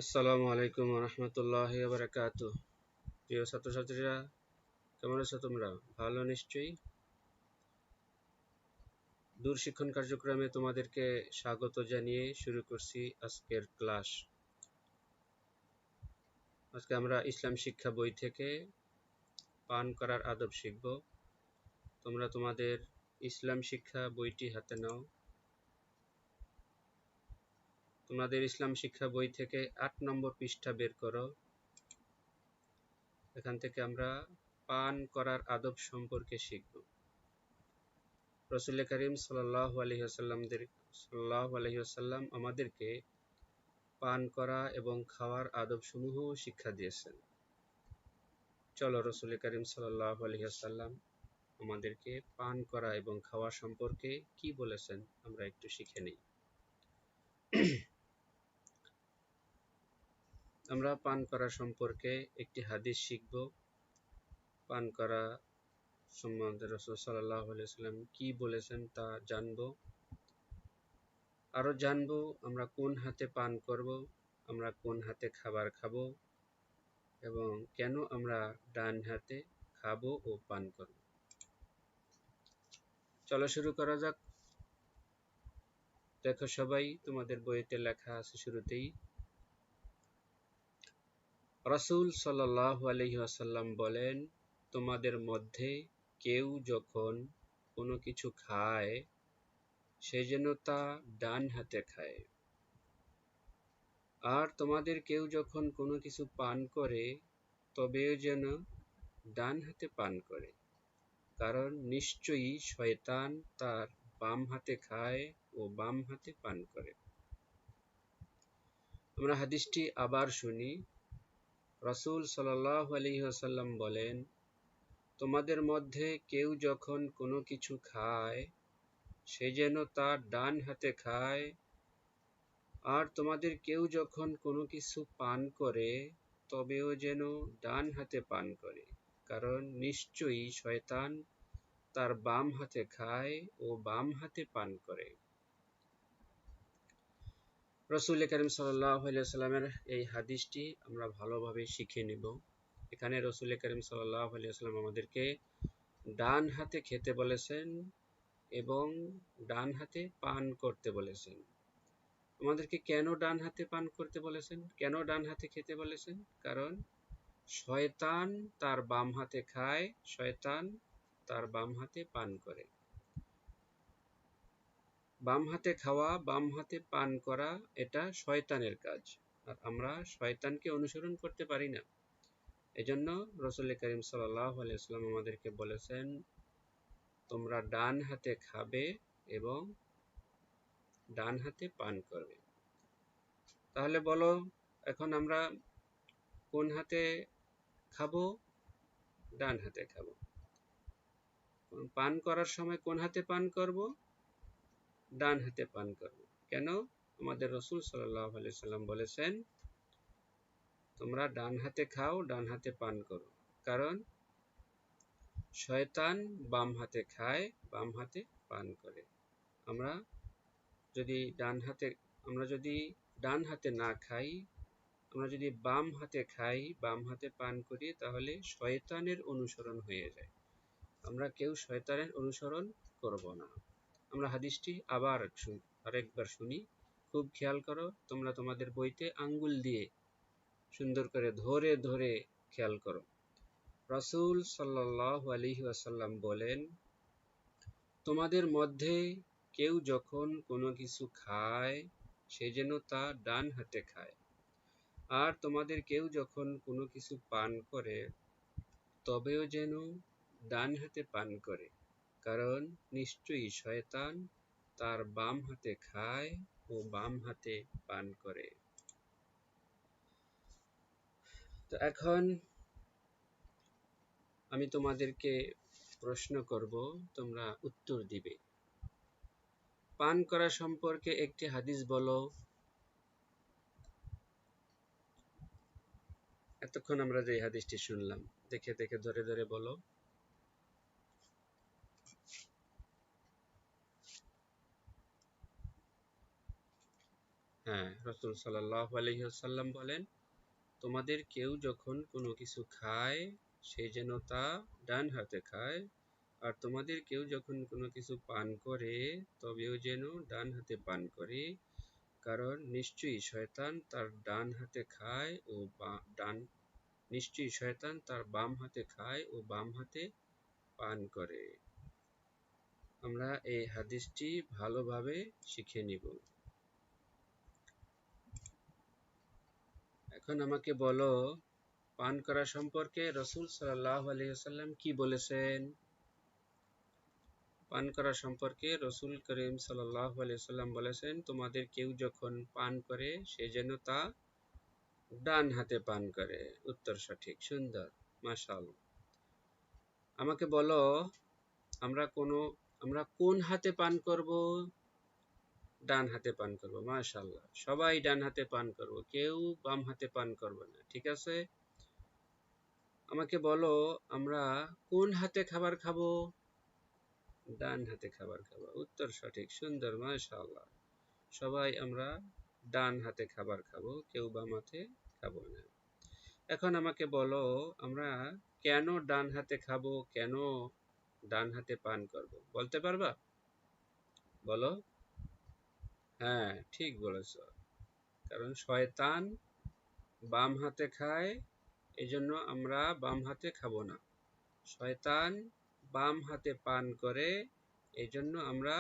আসসালামু আলাইকুম রহমতুল্লাহ বারাকাতু। প্রিয় ছাত্রছাত্রীরা, কেমন আছো তোমরা? ভালো নিশ্চয়ই। দূর শিক্ষণ কার্যক্রমে তোমাদেরকে স্বাগত জানিয়ে শুরু করছি আজকের ক্লাস। আজকে আমরা ইসলাম শিক্ষা বই থেকে পান করার আদব শিখব। তোমরা তোমাদের ইসলাম শিক্ষা বইটি হাতে নাও। তোমাদের ইসলাম শিক্ষা বই থেকে ৮ নম্বর পৃষ্ঠা বের করো। এখান থেকে আমরা পান করার আদব সম্পর্কে শিখব। রাসূল করিম সাল্লাল্লাহু আলাইহি ওয়াসাল্লাম আমাদেরকে পান করা এবং খাওয়ার আদবসমূহ শিক্ষা দিয়েছেন। চলো রাসূল করিম সাল্লাল্লাহু আলাইহি ওয়াসাল্লাম আমাদেরকে পান করা এবং খাওয়া সম্পর্কে কি বলেছেন আমরা একটু শিখে নিই। আমরা পান করা সম্পর্কে একটি হাদিস শিখব। পান করা সম্বন্ধে রাসূল সাল্লাল্লাহু আলাইহি ওয়াসাল্লাম কি বলেছেন তা জানবো। আরো জানবো আমরা কোন হাতে পান করব, আমরা কোন হাতে খাবার খাবো এবং কেন আমরা ডান হাতে খাবো ও পান করব। চলো শুরু করা যাক। দেখো সবাই, তোমাদের বইতে লেখা আছে শুরুতেই, রাসূল সাল্লাল্লাহু আলাইহি ওয়াসাল্লাম বলেন, তোমাদের মধ্যে কেউ যখন কোনো কিছু খায় সে যেন তা ডান হাতে খায়, আর তোমাদের কেউ যখন কোনো কিছু পান করে তবেও যেন ডান হাতে পান করে, কারণ নিশ্চয়ই শয়তান তার বাম হাতে খায় ও বাম হাতে পান করে। আমরা হাদিসটি আবার শুনি। রাসূল সাল্লাল্লাহু আলাইহি ওয়াসাল্লাম বলেন, তোমাদের মধ্যে কেউ যখন কোনো কিছু খায় সে যেন তা ডান হাতে খায়, আর তোমাদের কেউ যখন কোনো কিছু পান করে তবেও যেন ডান হাতে পান করে, কারণ নিশ্চয়ই শয়তান তার বাম হাতে খায় ও বাম হাতে পান করে। রাসূল করিম সাল্লাল্লাহু আলাইহি ওয়াসাল্লামের এই হাদিসটি আমরা ভালোভাবে শিখে নিব। এখানে রাসূল করিম সাল্লাল্লাহু আলাইহি ওয়াসাল্লাম আমাদেরকে ডান হাতে খেতে বলেছেন এবং ডান হাতে পান করতে বলেছেন। আমাদেরকে কেন ডান হাতে পান করতে বলেছেন, কেন ডান হাতে খেতে বলেছেন? কারণ শয়তান তার বাম হাতে খায়, শয়তান তার বাম হাতে পান করে। বাম হাতে খাওয়া, বাম হাতে পান করা এটা শয়তানের কাজ, আর আমরা শয়তানকে অনুসরণ করতে পারি না। এজন্য রাসূল করিম সাল্লাল্লাহু আলাইহি ওয়াসাল্লাম আমাদেরকে বলেছেন, তোমরা ডান হাতে খাবে এবং ডান হাতে পান করবে। তাহলে বলো, এখন আমরা কোন হাতে খাবো? ডান হাতে খাবো। পান করার সময় কোন হাতে পান করব? ডান হাতে পান করব। কেন? আমাদের রাসূল সাল্লাল্লাহু আলাইহি ওয়াসাল্লাম বলেছেন, তোমরা ডান হাতে খাও, ডান হাতে পান করো, কারণ শয়তান বাম হাতে খায়, বাম হাতে পান করে। আমরা যদি ডান হাতে না খাই, আমরা যদি বাম হাতে খাই, বাম হাতে পান করি, তাহলে শয়তানের অনুসরণ হয়ে যায়। আমরা কেউ শয়তানের অনুসরণ করব না। আমরা হাদিসটি আরেকবার শুনি। খুব খেয়াল করো, তোমরা তোমাদের বইতে আঙ্গুল দিয়ে সুন্দর করে ধরে ধরে খেয়াল করো। রাসূল সাল্লাল্লাহু আলাইহি ওয়াসাল্লাম বলেন, তোমাদের মধ্যে কেউ যখন কোনো কিছু খায় সে যেন তা ডান হাতে খায়, আর তোমাদের কেউ যখন কোনো কিছু পান করে তবেও যেন ডান হাতে পান করে, কারণ নিশ্চয়ই শয়তান তার বাম হাতে খায় ও বাম হাতে পান করে। তো এখন আমি তোমাদেরকে প্রশ্ন করব, তোমরা উত্তর দিবে। পান করা সম্পর্কে একটি হাদিস বলো। এতক্ষণ আমরা যে হাদিসটি শুনলাম, দেখে দেখে ধরে ধরে বলো। হ্যাঁ, রাসূল সাল্লাল্লাহু আলাইহি ওয়াসাল্লাম বলেন, তোমাদের কেউ যখন কোনো কিছু খায় সে যেন তা ডান হাতে খায়, আর তোমাদের কেউ যখন কোনো কিছু পান করে তবেও যেন ডান হাতে পান করে, কারণ নিশ্চয়ই শয়তান তার ডান হাতে খায় ও নিশ্চয়ই শয়তান তার বাম হাতে খায় ও বাম হাতে পান করে। আমরা এই হাদিসটি ভালোভাবে শিখে নিব। এখন আমাকে বলো, পান করা সম্পর্কে রাসূল সাল্লাল্লাহু আলাইহি ওয়াসাল্লাম কি বলেছেন? পান করা সম্পর্কে রাসূল করিম সাল্লাল্লাহু আলাইহি ওয়াসাল্লাম বলেছেন, তোমাদের কেউ যখন পান করে সে যেন তা ডান হাতে পান করে। উত্তর সঠিক, সুন্দর, মাশাআল্লাহ। আমাকে বলো, আমরা কোন হাতে পান করব? ডান হাতে পান করব। মাশাআল্লাহ, সবাই ডান হাতে পান করব, কেউ বাম হাতে পান করব না। ঠিক আছে? আমাকে বলো, আমরা কোন হাতে খাবার খাবো? ডান হাতে খাবার খাবো। উত্তর সঠিক, সুন্দর, মাশাআল্লাহ। সবাই আমরা ডান হাতে খাবার খাবো, কেউ বাম হাতে খাবো না। এখন আমাকে বলো, আমরা কেন ডান হাতে খাবো, কেন ডান হাতে পান করব? বলতে পারবা? বলো। হ্যাঁ, ঠিক বলেছ। কারণ শয়তান বাম হাতে খায়, এজন্য আমরা বাম হাতে খাবো না। শয়তান বাম হাতে পান করে, এজন্য আমরা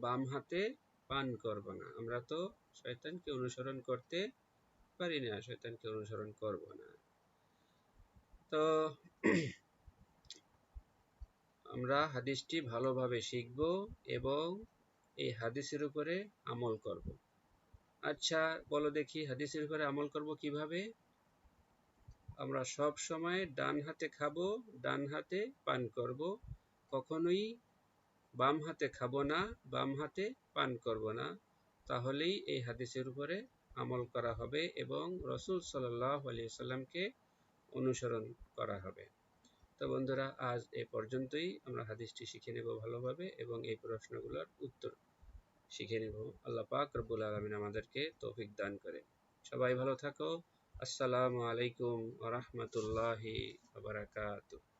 বাম হাতে পান করব না। আমরা তো শয়তানকে অনুসরণ করতে পারি না, শয়তানকে অনুসরণ করব না। তো আমরা হাদিসটি ভালোভাবে শিখব এবং এই হাদিসের উপরে আমল করব। আচ্ছা, বলো দেখি, হাদিসের উপরে আমল করব কিভাবে? আমরা সব সময় ডান হাতে খাবো, ডান হাতে পান করব, কখনোই বাম হাতে খাবো না, বাম হাতে পান করব না। তাহলেই এই হাদিসের উপরে আমল করা হবে এবং রাসূল সাল্লাল্লাহু আলাইহি ওয়াসাল্লামকে অনুসরণ করা হবে। তো বন্ধুরা, আজ এ পর্যন্তই। আমরা হাদিসটি শিখে নেব ভালোভাবে এবং এই প্রশ্নগুলোর উত্তর শিখে নেব। আল্লাহ পাক রব্বুল আলামিন আমাদেরকে তৌফিক দান করে। সবাই ভালো থাকো। আসসালামু আলাইকুম ওয়া রাহমাতুল্লাহি ওয়া বারাকাতুহু।